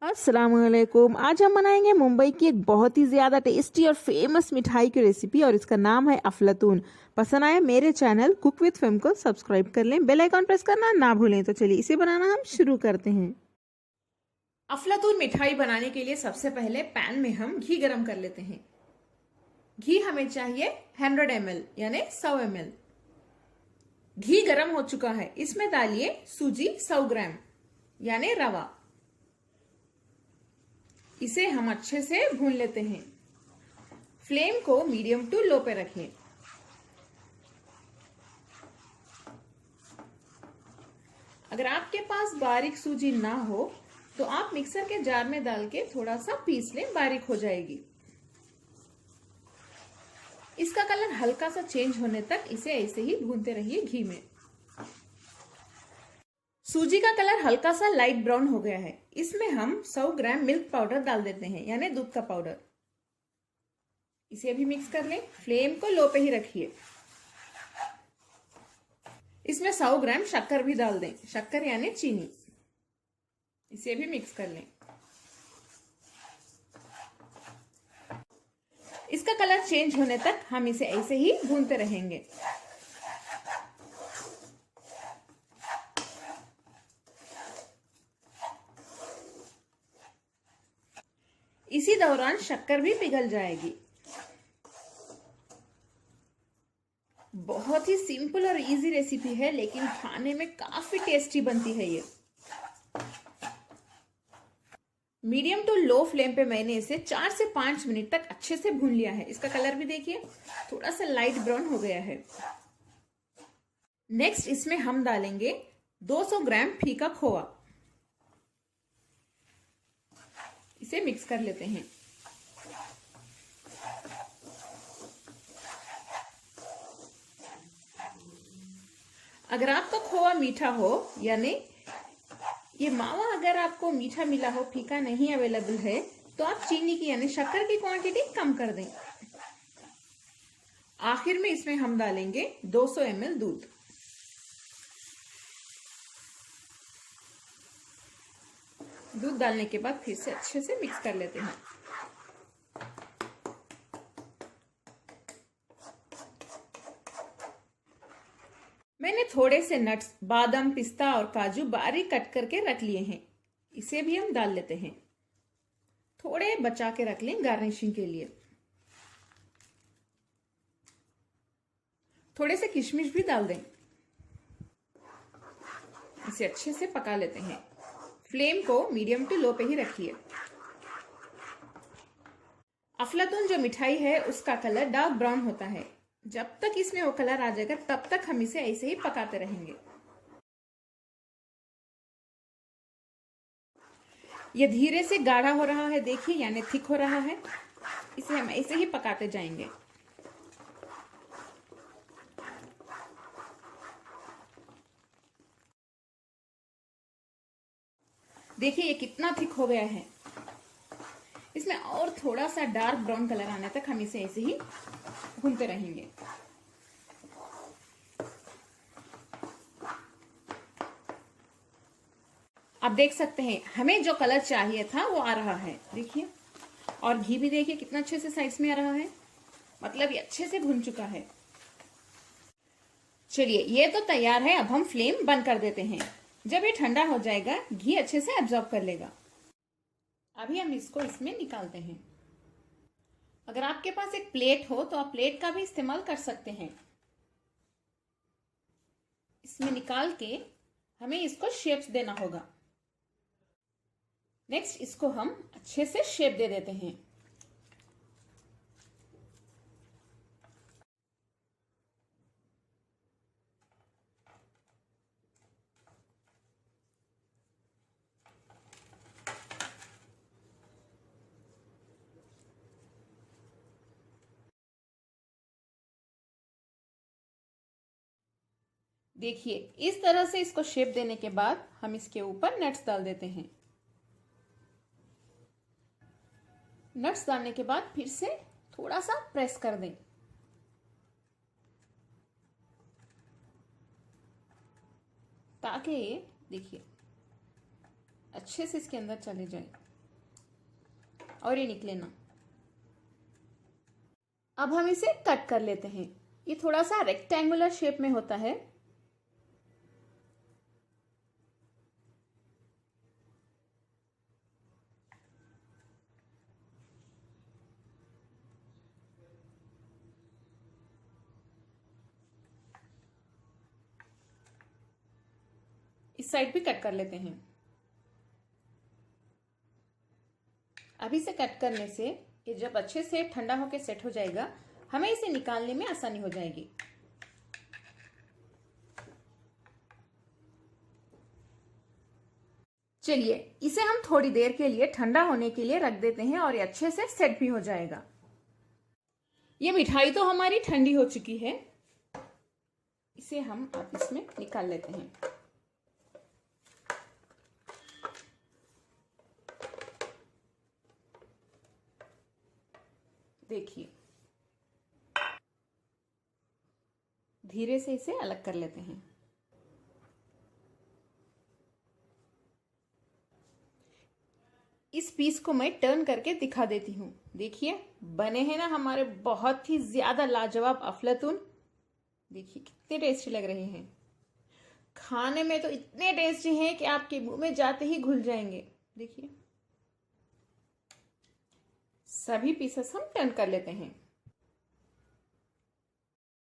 अस्सलामुअलैकुम। आज हम बनाएंगे मुंबई की एक बहुत ही ज्यादा टेस्टी और फेमस मिठाई की रेसिपी और इसका नाम है अफलातून। पसंद आए मेरे चैनल कुक विद फिल्म को सब्सक्राइब कर लें, बेल आइकॉन प्रेस करना ना भूलें। तो चलिए इसे बनाना हम शुरू करते हैं। अफलातून मिठाई बनाने के लिए सबसे पहले पैन में हम घी गरम कर लेते हैं। घी हमें चाहिए 100 ml यानी 100 ml। घी गरम हो चुका है, इसमें डालिए सूजी 100 ग्राम यानी रवा। इसे हम अच्छे से भून लेते हैं। फ्लेम को मीडियम टू लो पे रखें। अगर आपके पास बारीक सूजी ना हो तो आप मिक्सर के जार में डाल के थोड़ा सा पीस लें, बारीक हो जाएगी। इसका कलर हल्का सा चेंज होने तक इसे ऐसे ही भूनते रहिए घी में। सूजी का कलर हल्का सा लाइट ब्राउन हो गया है, इसमें हम 100 ग्राम मिल्क पाउडर डाल देते हैं यानी दूध का पाउडर। इसे भी मिक्स कर लें। फ्लेम को लो पे ही रखिए। इसमें 100 ग्राम शक्कर भी डाल दें, शक्कर यानी चीनी। इसे भी मिक्स कर लें। इसका कलर चेंज होने तक हम इसे ऐसे ही भूनते रहेंगे। इसी दौरान शक्कर भी पिघल जाएगी। बहुत ही सिंपल और इजी रेसिपी है, लेकिन खाने में काफी टेस्टी बनती है ये। मीडियम टू लो फ्लेम पे मैंने इसे 4 से 5 मिनट तक अच्छे से भून लिया है। इसका कलर भी देखिए थोड़ा सा लाइट ब्राउन हो गया है। नेक्स्ट इसमें हम डालेंगे 200 ग्राम फीका खोआ। इसे मिक्स कर लेते हैं। अगर आपका खोआ मीठा हो यानी ये मावा अगर आपको मीठा मिला हो, फीका नहीं अवेलेबल है, तो आप चीनी की यानी शक्कर की क्वांटिटी कम कर दें। आखिर में इसमें हम डालेंगे 200 ml दूध। दूध डालने के बाद फिर से अच्छे से मिक्स कर लेते हैं। मैंने थोड़े से नट्स, बादाम, पिस्ता और काजू बारीक कट करके रख लिए हैं। इसे भी हम डाल लेते हैं। थोड़े बचा के रख लें गार्निशिंग के लिए। थोड़े से किशमिश भी डाल दें। इसे अच्छे से पका लेते हैं। फ्लेम को मीडियम टू लो पे ही रखिए। अफलातून जो मिठाई है उसका कलर डार्क ब्राउन होता है। जब तक इसमें वो कलर आ जाएगा तब तक हम इसे ऐसे ही पकाते रहेंगे। ये धीरे से गाढ़ा हो रहा है, देखिए यानी थिक हो रहा है। इसे हम ऐसे ही पकाते जाएंगे। देखिए ये कितना थिक हो गया है। इसमें और थोड़ा सा डार्क ब्राउन कलर आने तक हम इसे ऐसे ही भूनते रहेंगे। आप देख सकते हैं हमें जो कलर चाहिए था वो आ रहा है, देखिए। और घी भी देखिए कितना अच्छे से साइड्स में आ रहा है, मतलब ये अच्छे से भुन चुका है। चलिए ये तो तैयार है। अब हम फ्लेम बंद कर देते हैं। जब ये ठंडा हो जाएगा घी अच्छे से एब्जॉर्ब कर लेगा। अभी हम इसको इसमें निकालते हैं। अगर आपके पास एक प्लेट हो तो आप प्लेट का भी इस्तेमाल कर सकते हैं। इसमें निकाल के हमें इसको शेप्स देना होगा। नेक्स्ट इसको हम अच्छे से शेप दे देते हैं। देखिए इस तरह से इसको शेप देने के बाद हम इसके ऊपर नट्स डाल देते हैं। नट्स डालने के बाद फिर से थोड़ा सा प्रेस कर दें ताकि ये देखिए अच्छे से इसके अंदर चले जाए। और ये निकले ना। अब हम इसे कट कर लेते हैं। ये थोड़ा सा रेक्टेंगुलर शेप में होता है। इस साइड भी कट कर लेते हैं। अभी से कट करने से ये जब अच्छे से ठंडा होकर सेट हो जाएगा, हमें इसे निकालने में आसानी हो जाएगी। चलिए इसे हम थोड़ी देर के लिए ठंडा होने के लिए रख देते हैं और ये अच्छे से सेट भी हो जाएगा। ये मिठाई तो हमारी ठंडी हो चुकी है। इसे हम अब इसमें निकाल लेते हैं। देखिए, धीरे से इसे अलग कर लेते हैं। इस पीस को मैं टर्न करके दिखा देती हूँ। देखिए बने हैं ना हमारे बहुत ही ज्यादा लाजवाब अफलातून। देखिए कितने टेस्टी लग रहे हैं। खाने में तो इतने टेस्टी हैं कि आपके मुंह में जाते ही घुल जाएंगे। देखिए सभी पीसेस हम टर्न कर लेते हैं।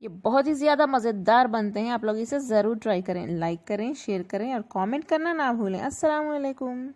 ये बहुत ही ज़्यादा मज़ेदार बनते हैं। आप लोग इसे ज़रूर ट्राई करें। लाइक करें, शेयर करें और कमेंट करना ना भूलें। अस्सलाम वालेकुम।